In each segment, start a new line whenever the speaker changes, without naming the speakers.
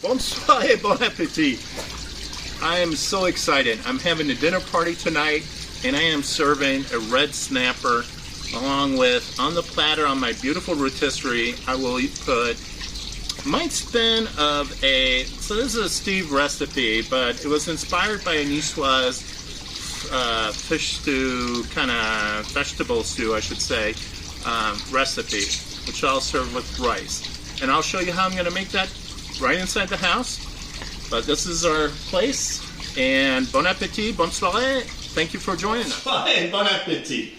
Bonsoir et bon appétit. I am so excited. I'm having a dinner party tonight, and I am serving a red snapper along with, on the platter on my beautiful rotisserie, I will put my spin of so this is a Steve recipe, but it was inspired by a Niçoise fish stew, kind of vegetable stew, I should say, recipe, which I'll serve with rice. And I'll show you how I'm going to make that right inside the house. But this is our place, and bon appetit, bonne soirée. Thank you for joining us. Hi, bon appetit.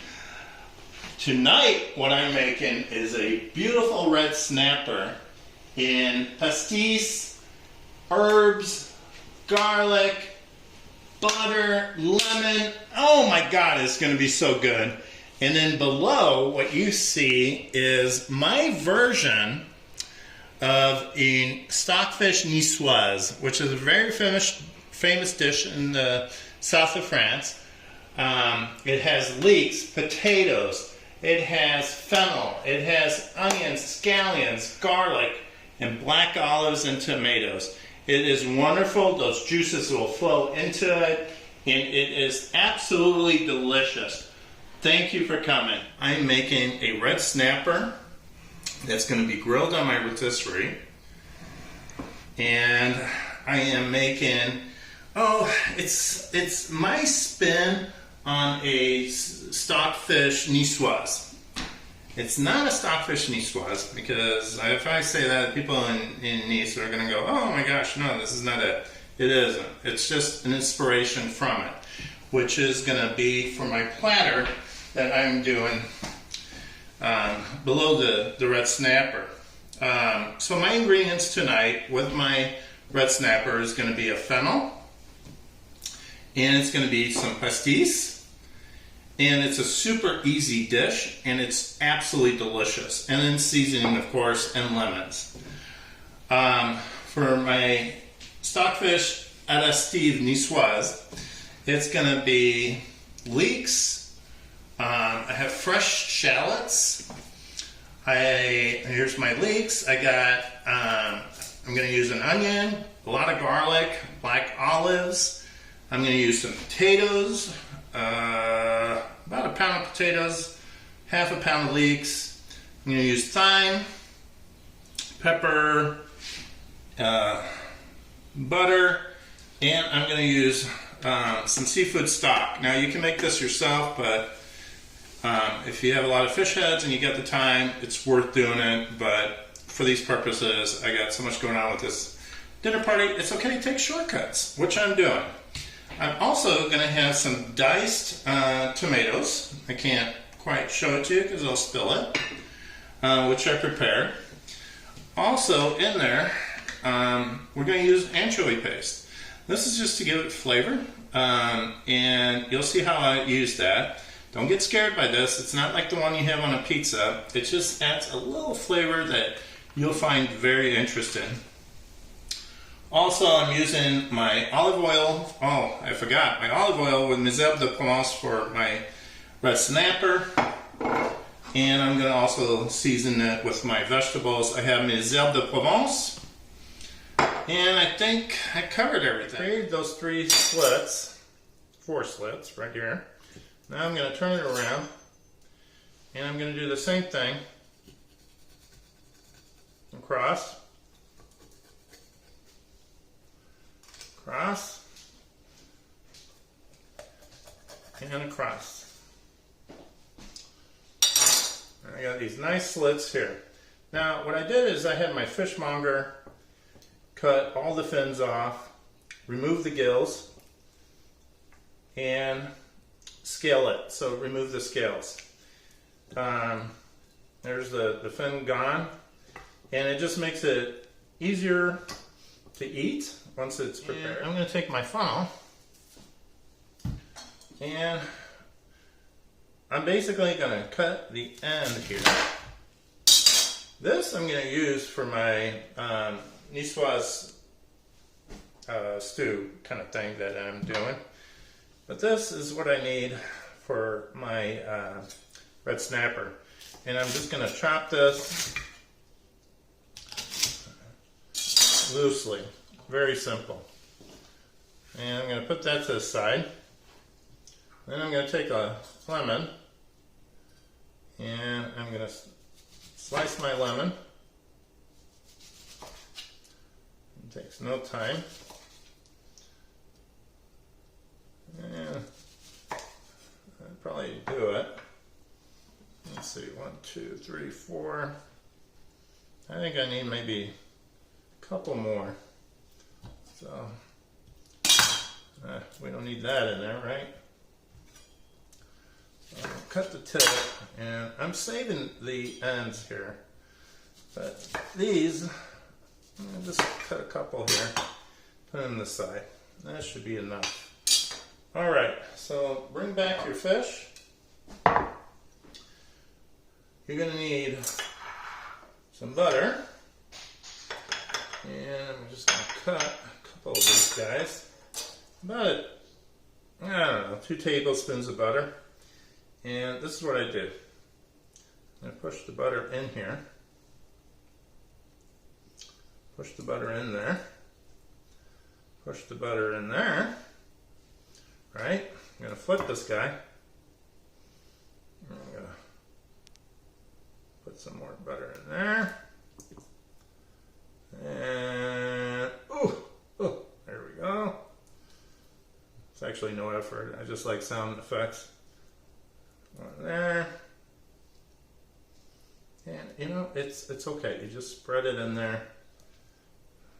Tonight, what I'm making is a beautiful red snapper in pastis, herbs, garlic, butter, lemon. Oh my God, it's going to be so good. And then below, what you see is my version of a stockfish niçoise, which is a very famous dish in the south of France. It has leeks, potatoes, it has fennel, it has onions, scallions, garlic, and black olives and tomatoes. It is wonderful. Those juices will flow into it, and it is absolutely delicious. Thank you for coming. I'm making a red snapper that's going to be grilled on my rotisserie, and I am making, it's my spin on a stockfish niçoise. It's not a stockfish niçoise, because if I say that, people in Nice are going to go, oh my gosh, no, this is not it. It isn't. It's just an inspiration from it, which is going to be for my platter that I'm doing below the red snapper. So my ingredients tonight with my red snapper is going to be a fennel, and it's going to be some pastis. And it's a super easy dish, and it's absolutely delicious. And then seasoning, of course, and lemons. For my stockfish à la Steve niçoise, it's going to be leeks. I have fresh shallots. Here's my leeks. I got, I'm going to use an onion, a lot of garlic, black olives. I'm going to use some potatoes. About a pound of potatoes, half a pound of leeks. I'm going to use thyme, pepper, butter, and I'm going to use some seafood stock. Now you can make this yourself, but if you have a lot of fish heads and you get the time, it's worth doing it. But for these purposes, I got so much going on with this dinner party, it's okay to take shortcuts, which I'm doing. I'm also going to have some diced tomatoes. I can't quite show it to you because I'll spill it, which I prepared. Also in there, we're going to use anchovy paste. This is just to give it flavor, and you'll see how I use that. Don't get scared by this. It's not like the one you have on a pizza. It just adds a little flavor that you'll find very interesting. Also, I'm using my olive oil. Oh, I forgot. My olive oil with mes herbes de Provence for my red snapper. And I'm going to also season it with my vegetables. I have mes herbes de Provence. And I think I covered everything. I created those 3 slits, 4 slits right here. Now I'm going to turn it around. And I'm going to do the same thing across. Across, and across. And I got these nice slits here. Now what I did is I had my fishmonger cut all the fins off, remove the gills, and scale it. So remove the scales. There's the fin gone, and it just makes it easier to eat once it's prepared. And I'm going to take my funnel, and I'm basically going to cut the end here. This I'm going to use for my niçoise stew kind of thing that I'm doing. But this is what I need for my red snapper. And I'm just going to chop this loosely. Very simple. And I'm going to put that to the side. Then I'm going to take a lemon and I'm going to slice my lemon. It takes no time. And I'd probably do it. Let's see, 1, 2, 3, 4. I think I need maybe a couple more. So, we don't need that in there, right? So I'll cut the tip, and I'm saving the ends here. But these, I'll just cut a couple here, put them on the side. That should be enough. All right, so bring back your fish. You're going to need some butter, and I'm just going to cut a couple of these guys. About, I don't know, 2 tablespoons of butter. And this is what I did. I'm going to push the butter in here. Push the butter in there. Push the butter in there. Right? I'm going to flip this guy. I'm going to put some more butter in there. And, there we go. It's actually no effort. I just like sound effects. One there. And, you know, it's okay. You just spread it in there.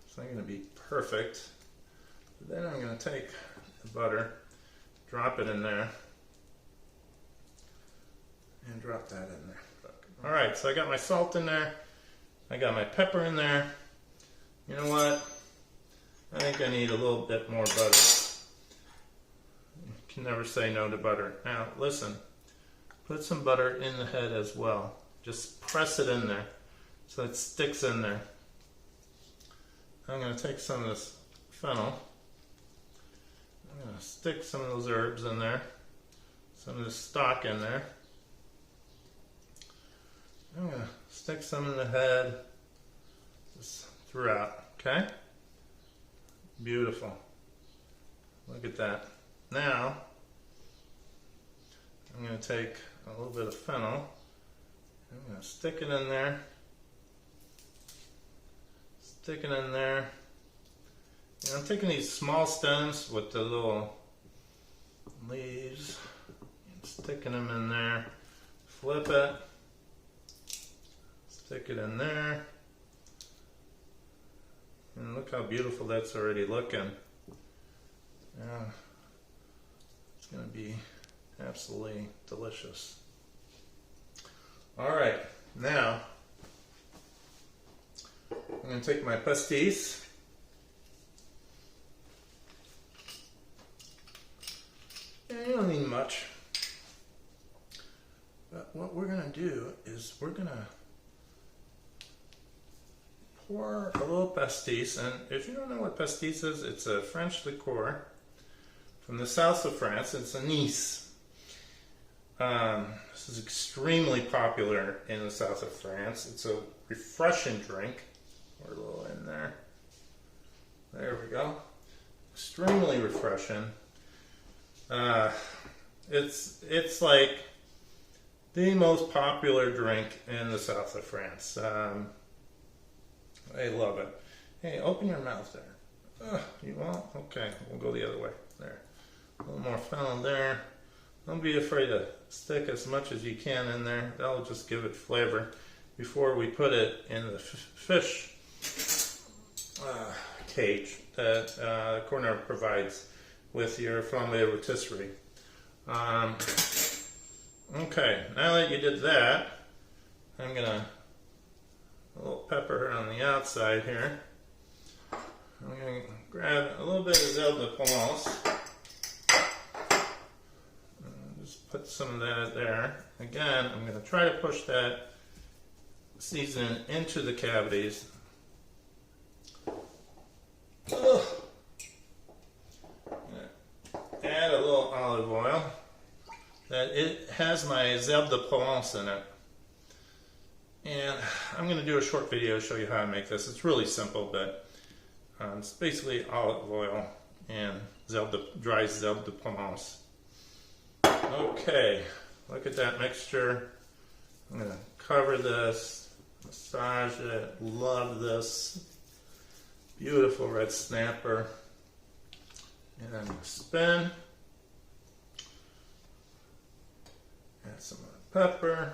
It's not going to be perfect. But then I'm going to take the butter, drop it in there, and drop that in there. Alright, so I got my salt in there. I got my pepper in there. You know what? I think I need a little bit more butter. You can never say no to butter. Now, listen. Put some butter in the head as well. Just press it in there so it sticks in there. I'm going to take some of this fennel. I'm going to stick some of those herbs in there. Some of this stock in there. I'm going to stick some in the head just throughout, okay? Beautiful. Look at that. Now, I'm going to take a little bit of fennel. I'm going to stick it in there. Stick it in there. And I'm taking these small stems with the little leaves and sticking them in there. Flip it. Stick it in there. And look how beautiful that's already looking. Now, it's going to be absolutely delicious. Alright, now I'm going to take my pastis. And you don't need much. But what we're going to do is we're going to pour a little pastis. And if you don't know what pastis is, it's a French liqueur from the south of France. It's a Nice. This is extremely popular in the south of France. It's a refreshing drink. Pour a little in there. There we go. Extremely refreshing. It's like the most popular drink in the south of France. I love it. Hey, open your mouth there. You won't? Okay, we'll go the other way. There. A little more fennel there. Don't be afraid to stick as much as you can in there. That'll just give it flavor before we put it in the fish cage that Cornue provides with your Flavorful rotisserie. Okay, now that you did that, I'm gonna a little pepper on the outside here. I'm gonna grab a little bit of Zelle de Provence. Just put some of that there. Again, I'm gonna try to push that seasoning into the cavities. Add a little olive oil. That it has my Zelle de Provence in it. And I'm going to do a short video to show you how I make this. It's really simple, but It's basically olive oil and dry zèle de Provence. Okay, look at that mixture. I'm going to cover this, massage it. Love this beautiful red snapper. And I'm going to spin. Add some more pepper.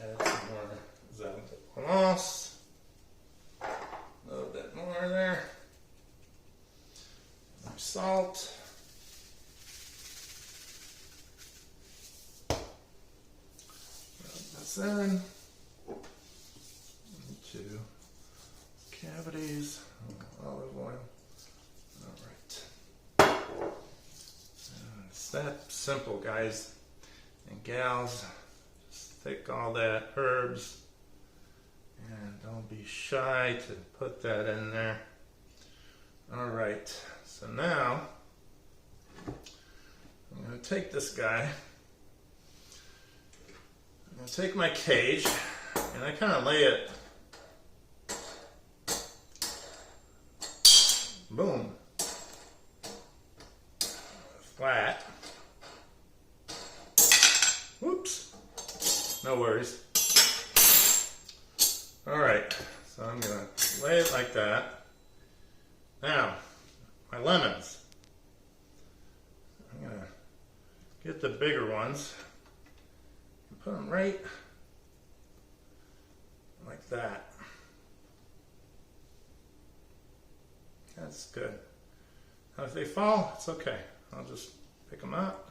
Add some more zèle de Provence. A little bit more there. Some salt. Rub this in. Into cavities. Olive oil. Alright. It's that simple, guys and gals. Just take all that herbs and don't be shy to put that in there. Alright, so now I'm going to take this guy. I'm going to take my cage and I kind of lay it, boom, flat. Whoops, no worries. Alright, so I'm going to lay it like that. Now, my lemons. I'm going to get the bigger ones and put them right like that. That's good. Now if they fall, it's okay. I'll just pick them up,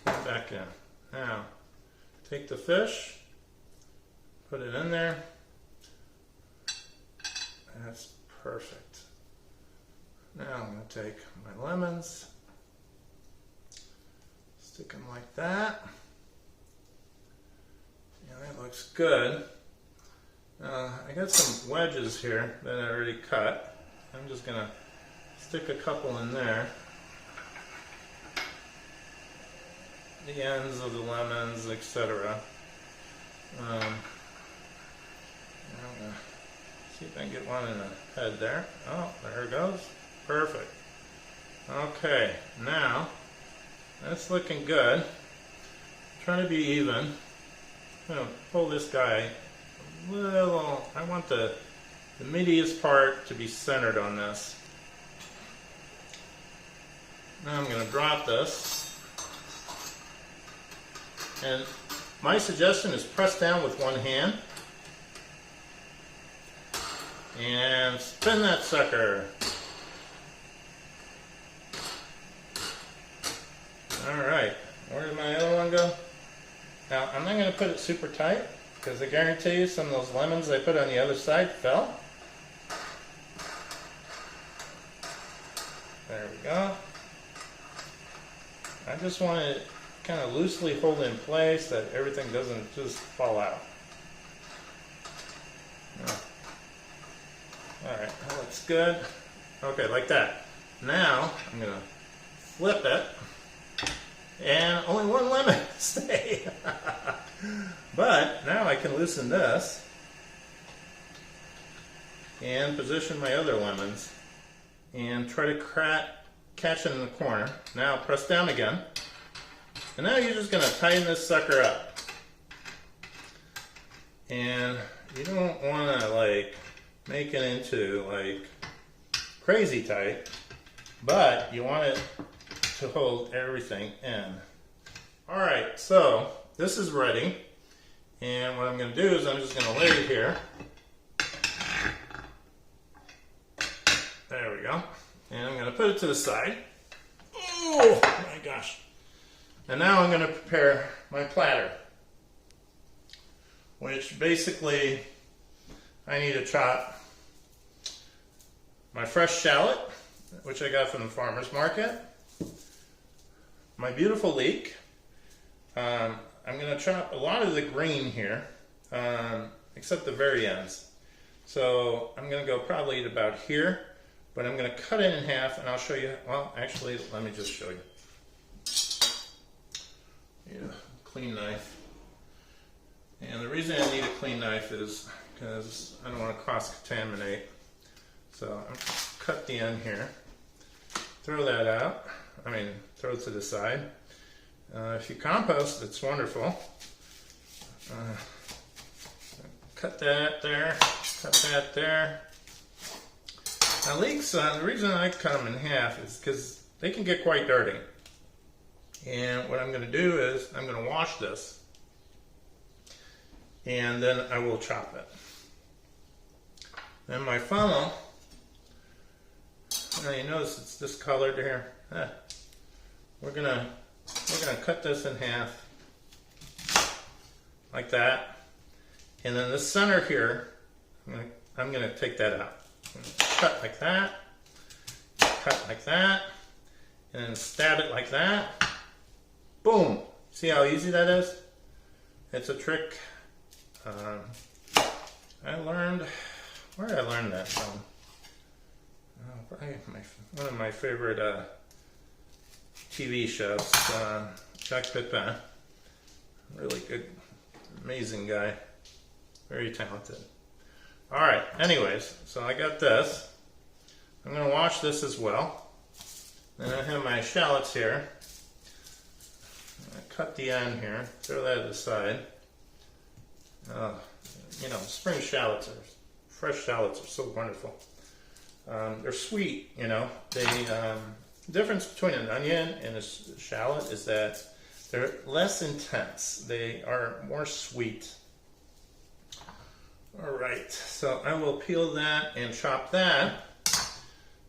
put it back in. Now, take the fish, put it in there. That's perfect. Now I'm going to take my lemons, stick them like that. Yeah, that looks good. I got some wedges here that I already cut. I'm just going to stick a couple in there. The ends of the lemons, etc. I'm going to see if I can get one in the head there. Oh, there it goes. Perfect. Okay, now that's looking good. Trying to be even. I'm going to pull this guy a little. I want the meatiest part to be centered on this. Now I'm going to drop this. And my suggestion is press down with one hand. And spin that sucker. Alright, where did my other one go? Now, I'm not going to put it super tight, because I guarantee you some of those lemons I put on the other side fell. There we go. I just want to kind of loosely hold in place that everything doesn't just fall out. Alright, that looks good. Okay, like that. Now, I'm going to flip it. And only one lemon stayed. But now I can loosen this and position my other lemons and try to catch it in the corner. Now press down again. And now you're just going to tighten this sucker up. And you don't want to like make it into like crazy tight, but you want it to hold everything in. Alright, so this is ready. And what I'm going to do is I'm just going to lay it here. There we go. And I'm going to put it to the side. Oh my gosh. And now I'm going to prepare my platter, which basically I need to chop my fresh shallot, which I got from the farmer's market, my beautiful leek. I'm going to chop a lot of the green here, except the very ends. So I'm going to go probably at about here, but I'm going to cut it in half and I'll show you. Well, actually, let me just show you. Need a clean knife. And the reason I need a clean knife is because I don't want to cross-contaminate. So I'm cut the end here. Throw that out. I mean, throw it to the side. If you compost, it's wonderful. Cut that there. Cut that there. Now leeks, the reason I cut them in half is because they can get quite dirty. And what I'm going to do is I'm going to wash this. And then I will chop it. Then my funnel, now you notice it's discolored here. We're gonna cut this in half like that, and then the center here, I'm gonna take that out. Cut like that, cut like that, and then stab it like that. Boom! See how easy that is? It's a trick I learned. Where did I learn that from? Probably one of my favorite TV shows, Jacques Pepin. Really good, amazing guy. Very talented. Alright, anyways, so I got this. I'm going to wash this as well. Then I have my shallots here. Cut the end here, throw that to the side. You know, spring shallots fresh shallots are so wonderful. They're sweet, you know. The difference between an onion and a shallot is that they're less intense. They are more sweet. Alright, so I will peel that and chop that.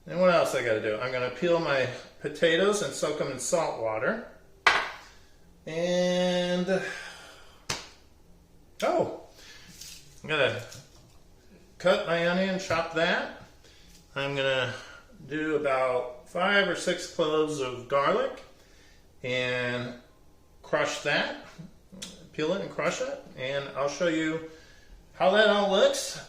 And what else I gotta do? I'm gonna peel my potatoes and soak them in salt water. And I'm gonna cut my onion, chop that. I'm gonna do about 5 or 6 cloves of garlic and crush that, peel it and crush it, and I'll show you how that all looks.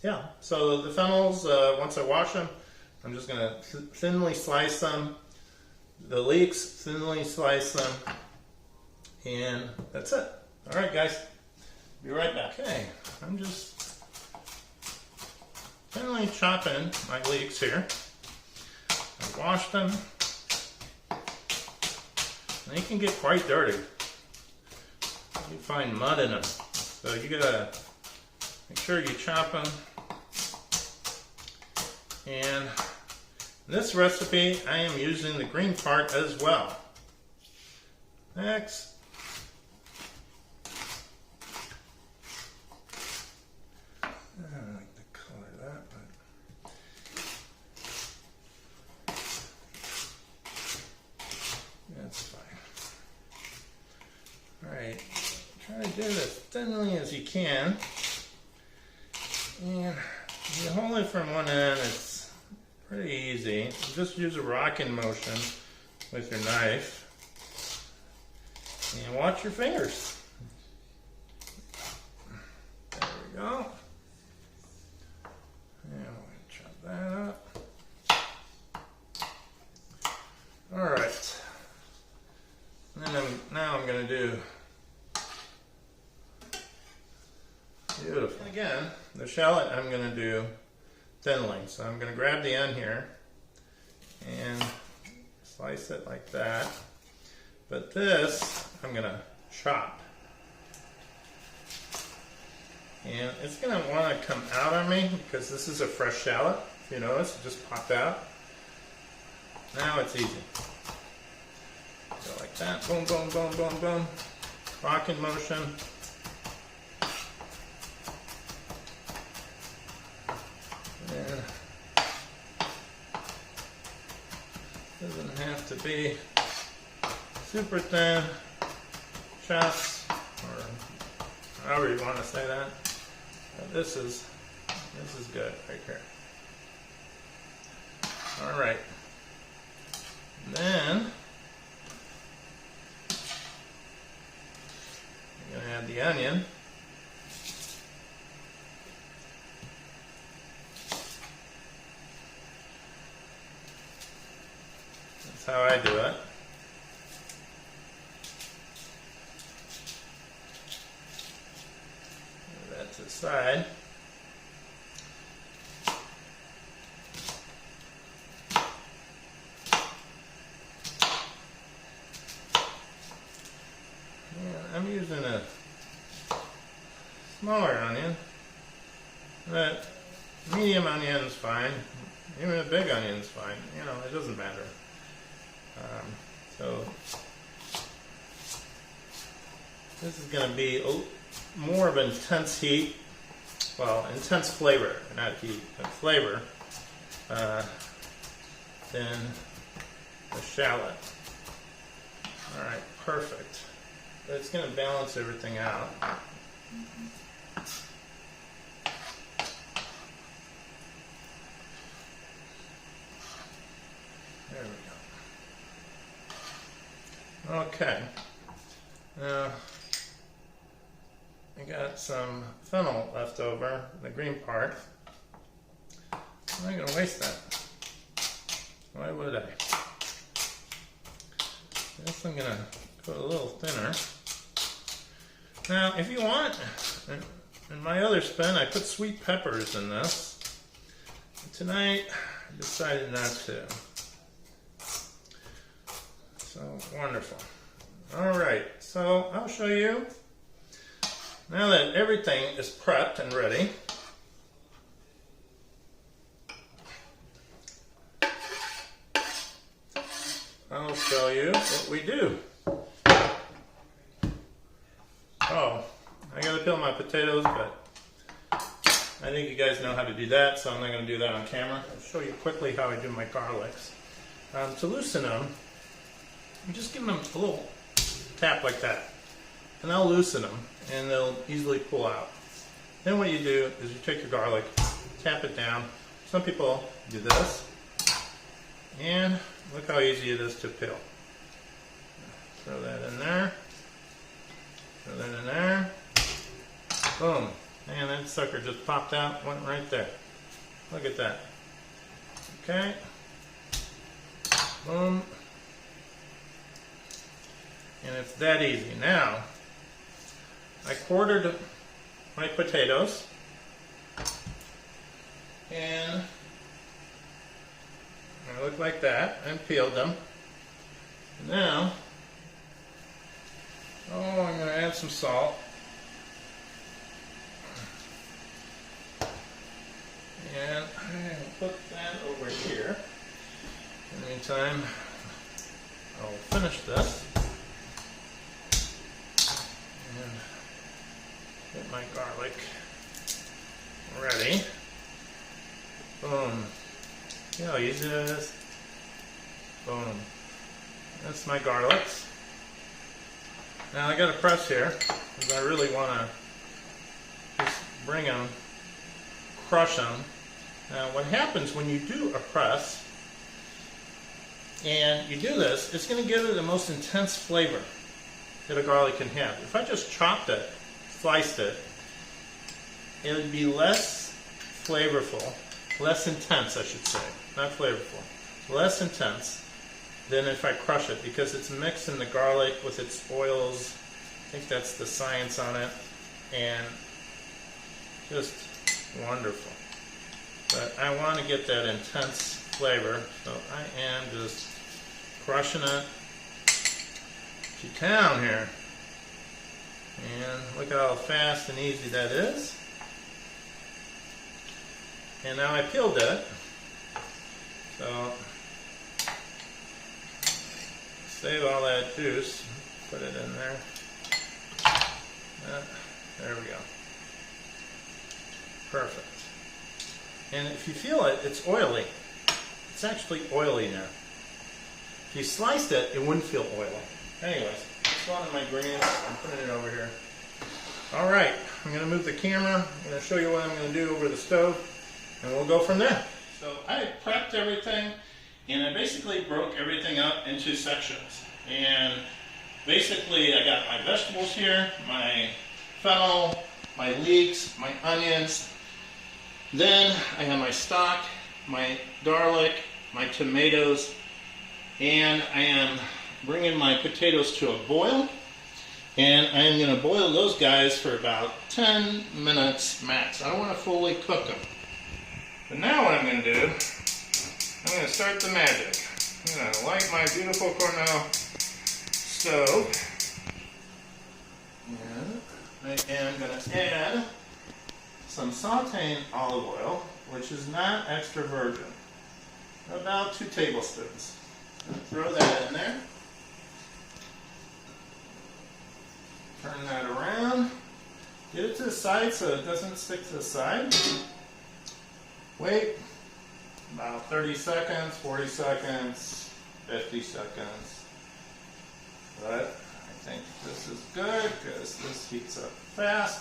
Yeah, so the fennels, once I wash them, I'm just gonna thinly slice them. The leeks, thinly slice them, and that's it. All right, guys, be right back. Okay, I'm just thinly chopping my leeks here. I washed them. They can get quite dirty. You find mud in them, so you gotta make sure you chop them. And in this recipe, I am using the green part as well. Next. I don't like the color of that, but that's fine. Alright, try to do it as thinly as you can. And you hold it from one end, it's pretty easy. You just use a rocking motion with your knife. And watch your fingers. There we go. And we'll chop that up. Alright. Now I'm going to do beautiful. And again, the shallot I'm going to do thinly. So I'm going to grab the end here and slice it like that. But this I'm going to chop. And it's going to want to come out on me because this is a fresh shallot. If you notice, it just popped out. Now it's easy. Go like that. Boom, boom, boom, boom, boom. Rocking motion. And doesn't have to be super thin chops, or however you want to say that. But this is good right here. All right. Then I'm going to add the onion. That's how I do it. that to the side. I'm using a smaller onion, but medium onion is fine. Even a big onion is fine. You know, it doesn't matter. So this is going to be more of an intense heat, well, intense flavor, not heat, but flavor, than the shallot. All right, perfect. But it's going to balance everything out. There we go. Okay. Now, I got some fennel left over, the green part. I'm not going to waste that. Why would I? I guess I'm going to go a little thinner. Now, if you want, in my other spin, I put sweet peppers in this. And tonight, I decided not to. So, wonderful. All right, so I'll show you. Now that everything is prepped and ready, I'll show you what we do. Oh, I gotta peel my potatoes, but I think you guys know how to do that, so I'm not gonna do that on camera. I'll show you quickly how I do my garlics. To loosen them, I'm just giving them a little tap like that, and I'll loosen them, and they'll easily pull out. Then what you do is you take your garlic, tap it down. Some people do this, and look how easy it is to peel. Throw that in there. Throw that in there. Boom. And that sucker just popped out, went right there. Look at that. Okay. Boom. And it's that easy. Now, I quartered my potatoes. And they look like that, and peeled them. Now, I'm going to add some salt. And I'm going to put that over here. In the meantime, I'll finish this. And get my garlic ready. Boom. See how easy it is? Boom. That's my garlics. Now I got a press here because I really want to just bring them, crush them. Now what happens when you do a press and you do this, it's going to give it the most intense flavor that a garlic can have. If I just chopped it, sliced it, it would be less flavorful, less intense I should say, not flavorful, less intense than if I crush it, because it's mixing the garlic with its oils. I think that's the science on it, and just wonderful. But I want to get that intense flavor, so I am just crushing it to town here. And look how fast and easy that is. And now I peeled it, so save all that juice, put it in there. There we go. Perfect. And if you feel it, it's oily. It's actually oily now. If you sliced it, it wouldn't feel oily. Anyways, that's one of my ingredients. I'm putting it over here. Alright, I'm going to move the camera. I'm going to show you what I'm going to do over the stove, and we'll go from there. So I prepped everything, and I basically broke everything up into sections. And basically I got my vegetables here, my fennel, my leeks, my onions. Then I have my stock, my garlic, my tomatoes, and I am bringing my potatoes to a boil. And I'm going to boil those guys for about 10 minutes max. I don't want to fully cook them. But now what I'm going to do, I'm going to start the magic. I'm going to light my beautiful Cornue stove. And I am going to add some sauteing olive oil, which is not extra virgin. About 2 tablespoons. Throw that in there. Turn that around. Get it to the side so it doesn't stick to the side. Wait about 30 seconds, 40 seconds, 50 seconds. But I think this is good because this heats up fast.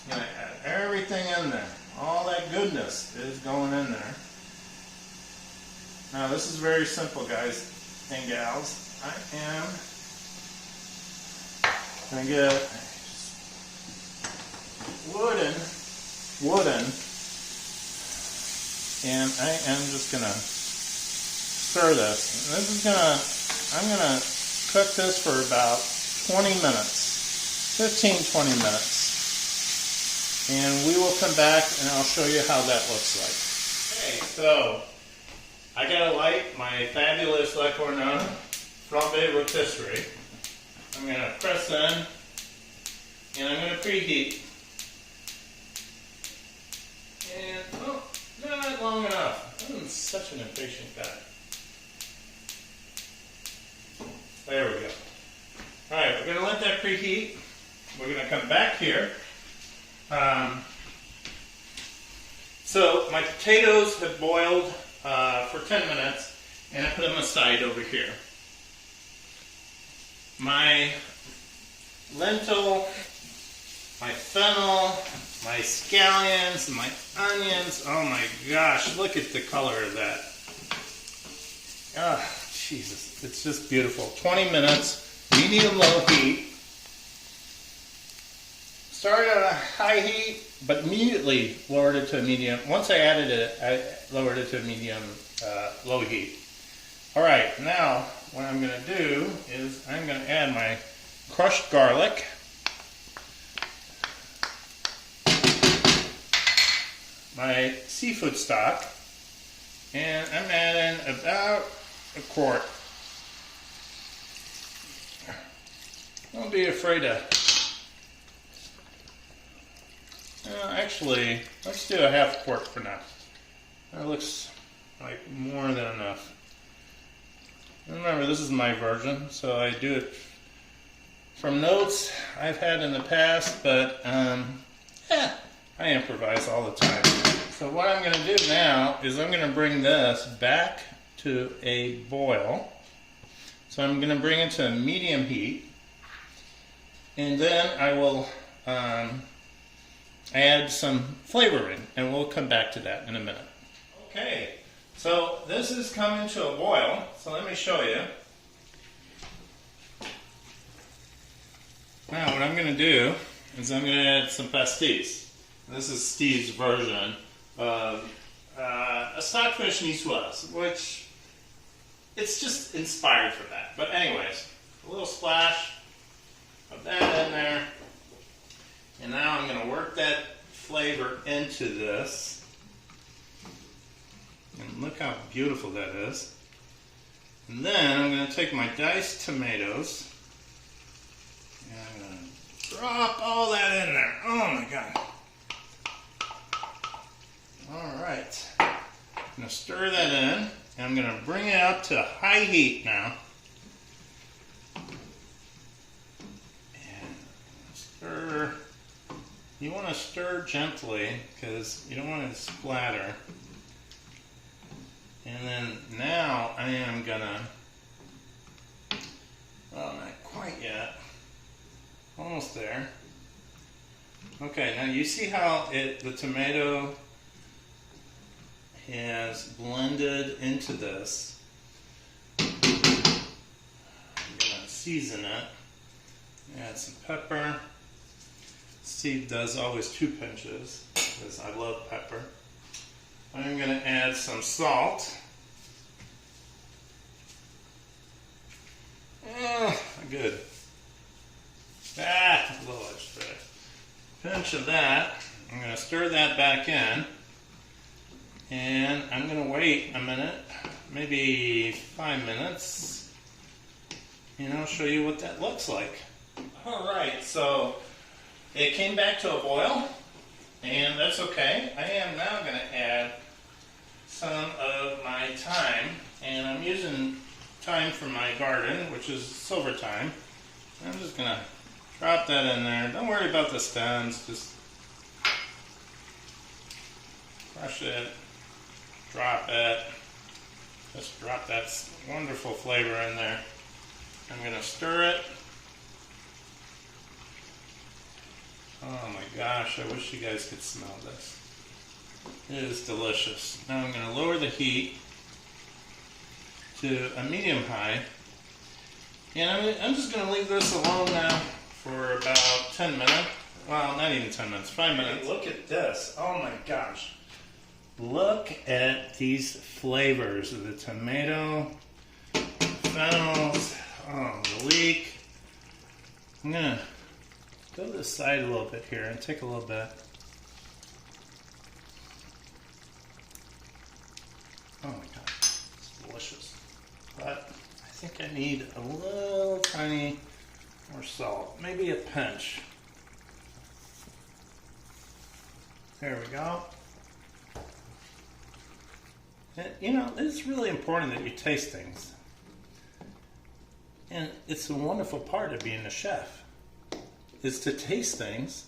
I'm going to add everything in there. All that goodness is going in there. Now this is very simple, guys and gals. I am going to get wooden, and I am just going to stir this. And this is I'm going to cook this for about 20 minutes, 15-20 minutes. And we will come back and I'll show you how that looks like. Okay, so I gotta light my fabulous Le Cornue Cornue Rotisserie. I'm gonna press in and I'm gonna preheat. And oh, not long enough. I'm such an impatient guy. There we go. Alright, we're gonna let that preheat. We're gonna come back here. So my potatoes have boiled for 10 minutes and I put them aside over here. My lentil, my fennel, my scallions, my onions, oh my gosh, look at the color of that. Ah, Jesus, it's just beautiful. 20 minutes, medium-low heat. Started at a high heat, but immediately lowered it to a medium. Once I added it, I lowered it to a medium low heat. All right, now what I'm going to do is I'm going to add my crushed garlic, my seafood stock, and I'm adding about a quart. Don't be afraid to. Actually, let's do a half quart for now. That looks like more than enough. Remember, this is my version, so I do it from notes I've had in the past, but I improvise all the time. So what I'm going to do now is I'm going to bring this back to a boil. So I'm going to bring it to a medium heat, and then I will add some flavoring, and we'll come back to that in a minute. Okay, so this is coming to a boil, so let me show you. Now what I'm going to do is I'm going to add some pastis. This is Steve's version of a stockfish niçoise, which it's just inspired for that. But anyways, a little splash of that in there. And now I'm going to work that flavor into this. And look how beautiful that is. And then I'm going to take my diced tomatoes. And I'm going to drop all that in there. Oh my God. Alright. I'm going to stir that in. And I'm going to bring it up to high heat now. And stir. You want to stir gently because you don't want it to splatter. And then now I am gonna, well, not quite yet, almost there. Okay, now you see how the tomato has blended into this. I'm gonna season it. Add some pepper. Steve does always 2 pinches because I love pepper. I'm going to add some salt. Good. A little extra pinch of that. I'm going to stir that back in. And I'm going to wait a minute, maybe 5 minutes. And I'll show you what that looks like. Alright, so it came back to a boil. And that's okay. I am now going to add some of my thyme. And I'm using thyme from my garden, which is silver thyme. I'm just going to drop that in there. Don't worry about the stems. Just crush it. Drop it. Just drop that wonderful flavor in there. I'm going to stir it. Oh my gosh, I wish you guys could smell this. It is delicious. Now I'm going to lower the heat to a medium high. And I'm just going to leave this alone now for about 10 minutes. Well, not even 10 minutes, 5 minutes. Look at this. Oh my gosh. Look at these flavors of the tomato, fennels, the leek. I'm going to go to the side a little bit here and take a little bit. Oh my god, it's delicious. But I think I need a little tiny more salt, maybe a pinch. There we go. And, you know, it's really important that you taste things. And it's a wonderful part of being a chef, is to taste things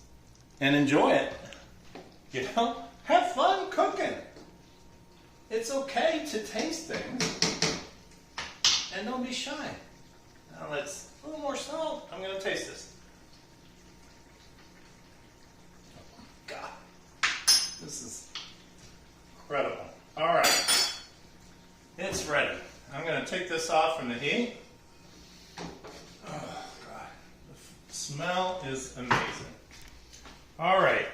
and enjoy it. You know, have fun cooking. It's okay to taste things and don't be shy. Now let's, a little more salt. I'm going to taste this. Oh my God. This is incredible. All right, it's ready. I'm going to take this off from the heat. Oh God, the smell is amazing. All right,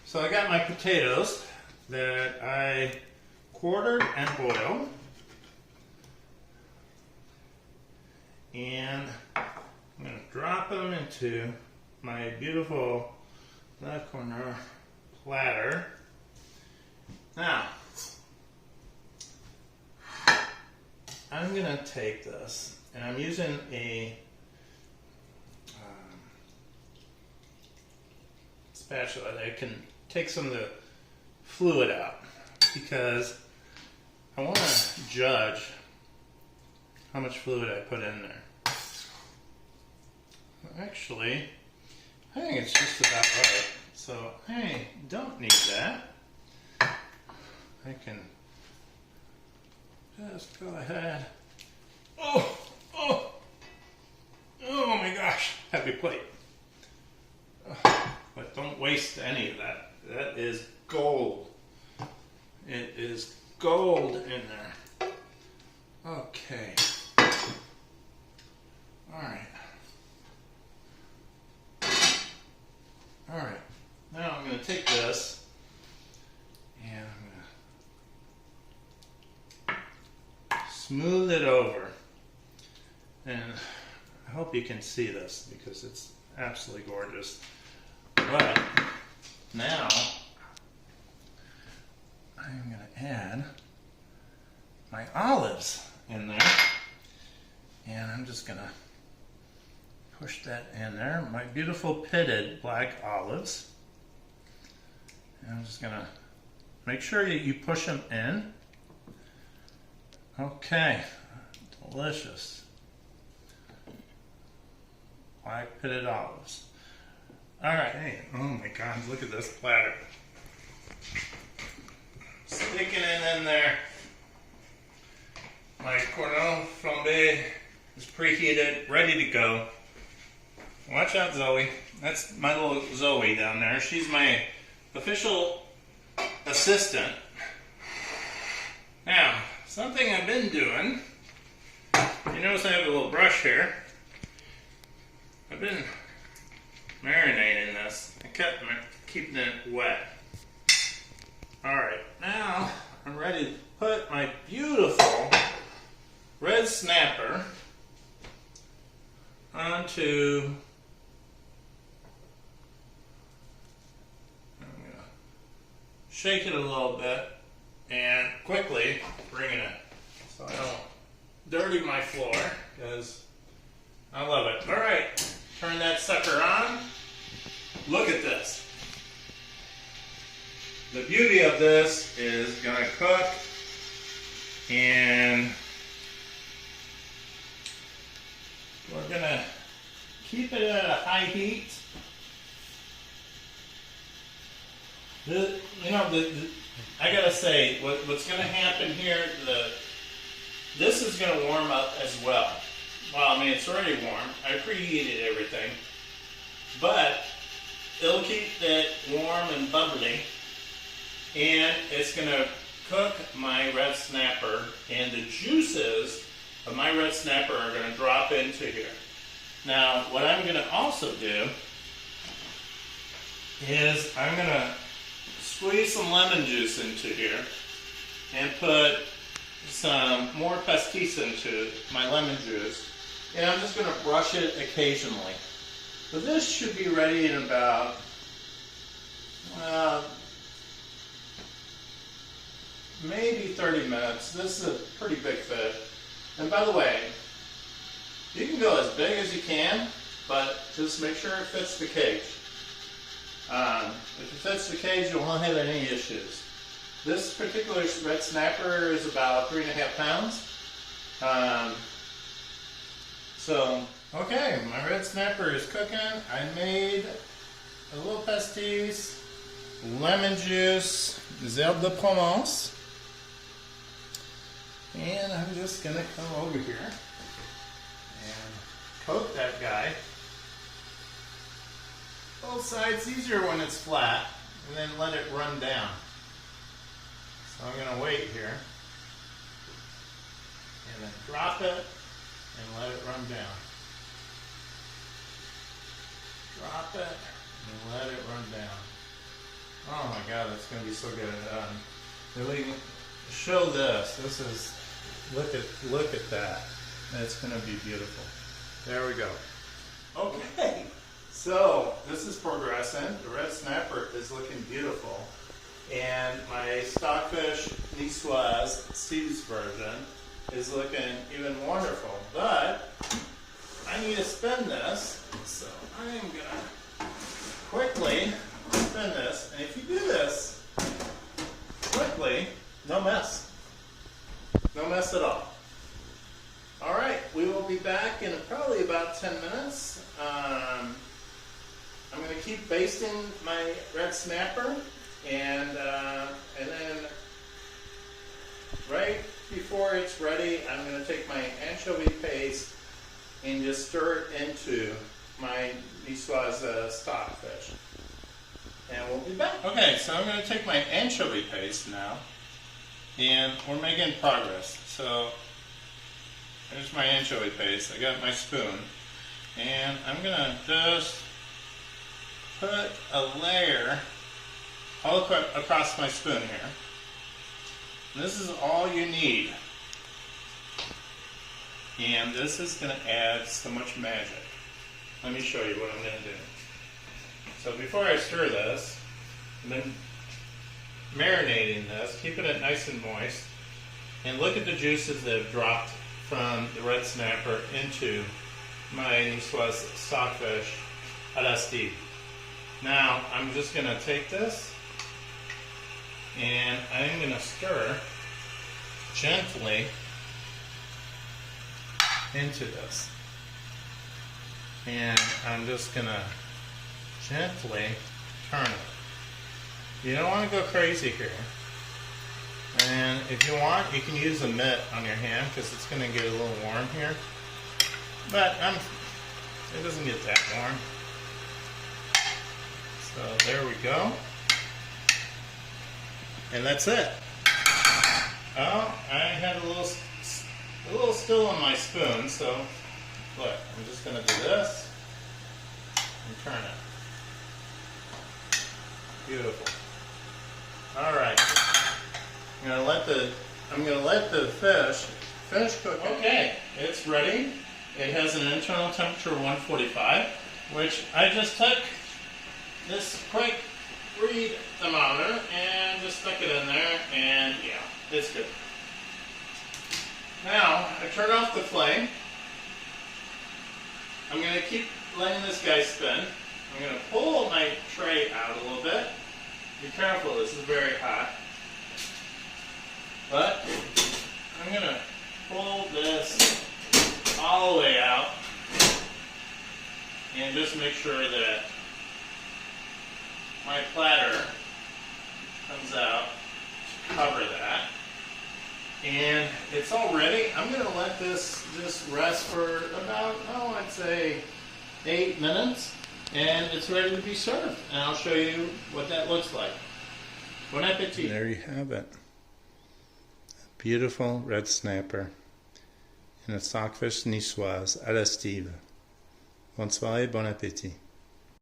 so I got my potatoes that I quartered and boiled. And I'm going to drop them into my beautiful Cornue platter. Now, I'm going to take this, and I'm using a spatula that can take some of the fluid out, because I want to judge how much fluid I put in there. Actually, I think it's just about right, so I don't need that. I can just go ahead. Oh my gosh, happy plate. But don't waste any of that. That is gold. It is gold in there. Okay. Alright. Alright. Now I'm going to take this and I'm going to smooth it over. And I hope you can see this because it's absolutely gorgeous. But now I'm going to add my olives in there. And I'm just going to push that in there. My beautiful pitted black olives. And I'm just going to make sure that you push them in. Okay, delicious. Black pitted olives. All right, hey, oh my God, look at this platter. Sticking it in there. My Cornue flambe is preheated, ready to go. Watch out, Zoe. That's my little Zoe down there. She's my official assistant. Now, something I've been doing, you notice I have a little brush here. I've been marinating this. I kept keeping it wet. Alright, now I'm ready to put my beautiful red snapper onto shake it a little bit and quickly bring it in. So I don't dirty my floor because I love it. All right, turn that sucker on. Look at this. The beauty of this is gonna cook and we're gonna keep it at a high heat. I gotta say, what's gonna happen here, this is gonna warm up as well. Well, I mean, it's already warm. I preheated everything. But it'll keep that warm and bubbly. And it's gonna cook my red snapper. And the juices of my red snapper are gonna drop into here. Now, what I'm gonna also do is I'm gonna squeeze some lemon juice into here and put some more pastis into my lemon juice. And I'm just going to brush it occasionally. So this should be ready in about, maybe 30 minutes. This is a pretty big fish. And by the way, you can go as big as you can, but just make sure it fits the cage. If it fits the cage, you won't have any issues. This particular red snapper is about 3.5 pounds. Okay, my red snapper is cooking. I made a little pastis, lemon juice, herbes de Provence, and I'm just going to come over here and coat that guy. Both sides, easier when it's flat, and then let it run down. So I'm going to wait here, and then drop it, and let it run down. Drop it, and let it run down. Oh my God, that's going to be so good. Really show this. This is, look at that. That's going to be beautiful. There we go. Okay. So, this is progressing. The red snapper is looking beautiful. And my stockfish niçoise Steve's version is looking even wonderful. But, I need to spin this. So, I am going to quickly spin this. And if you do this quickly, no mess. No mess at all. Alright, we will be back in probably about 10 minutes. I'm going to keep basting my red snapper, and then right before it's ready, I'm going to take my anchovy paste and just stir it into my niçoise stockfish. And we'll be back. Okay, so I'm going to take my anchovy paste now, and we're making progress. So there's my anchovy paste. I got my spoon, and I'm going to just put a layer all across my spoon here. And this is all you need. And this is going to add so much magic. Let me show you what I'm going to do. So before I stir this, I've been marinating this, keeping it nice and moist. And look at the juices that have dropped from the red snapper into my niçoise stockfish à la Steve. Now, I'm just going to take this and I'm going to stir gently into this. And I'm just going to gently turn it. You don't want to go crazy here. And if you want, you can use a mitt on your hand because it's going to get a little warm here. But it doesn't get that warm. So there we go. And that's it. Oh, I had a little still on my spoon, so look, I'm just going to do this and turn it. Beautiful. All right. I'm going to let the fish finish cooking. Okay, it's ready. It has an internal temperature of 145, which I just took this quick read thermometer and just it in there, and yeah, it's good. Now, I turn off the flame. I'm going to keep letting this guy spin. I'm going to pull my tray out a little bit. Be careful, this is very hot. But I'm going to pull this all the way out and just make sure that my platter comes out, cover that. And it's all ready. I'm going to let this just rest for about, I'd say 8 minutes. And it's ready to be served. And I'll show you what that looks like. Bon appetit.
There you have it. A beautiful red snapper in a stockfish niçoise à la Steve. Bonne soirée, bon appétit.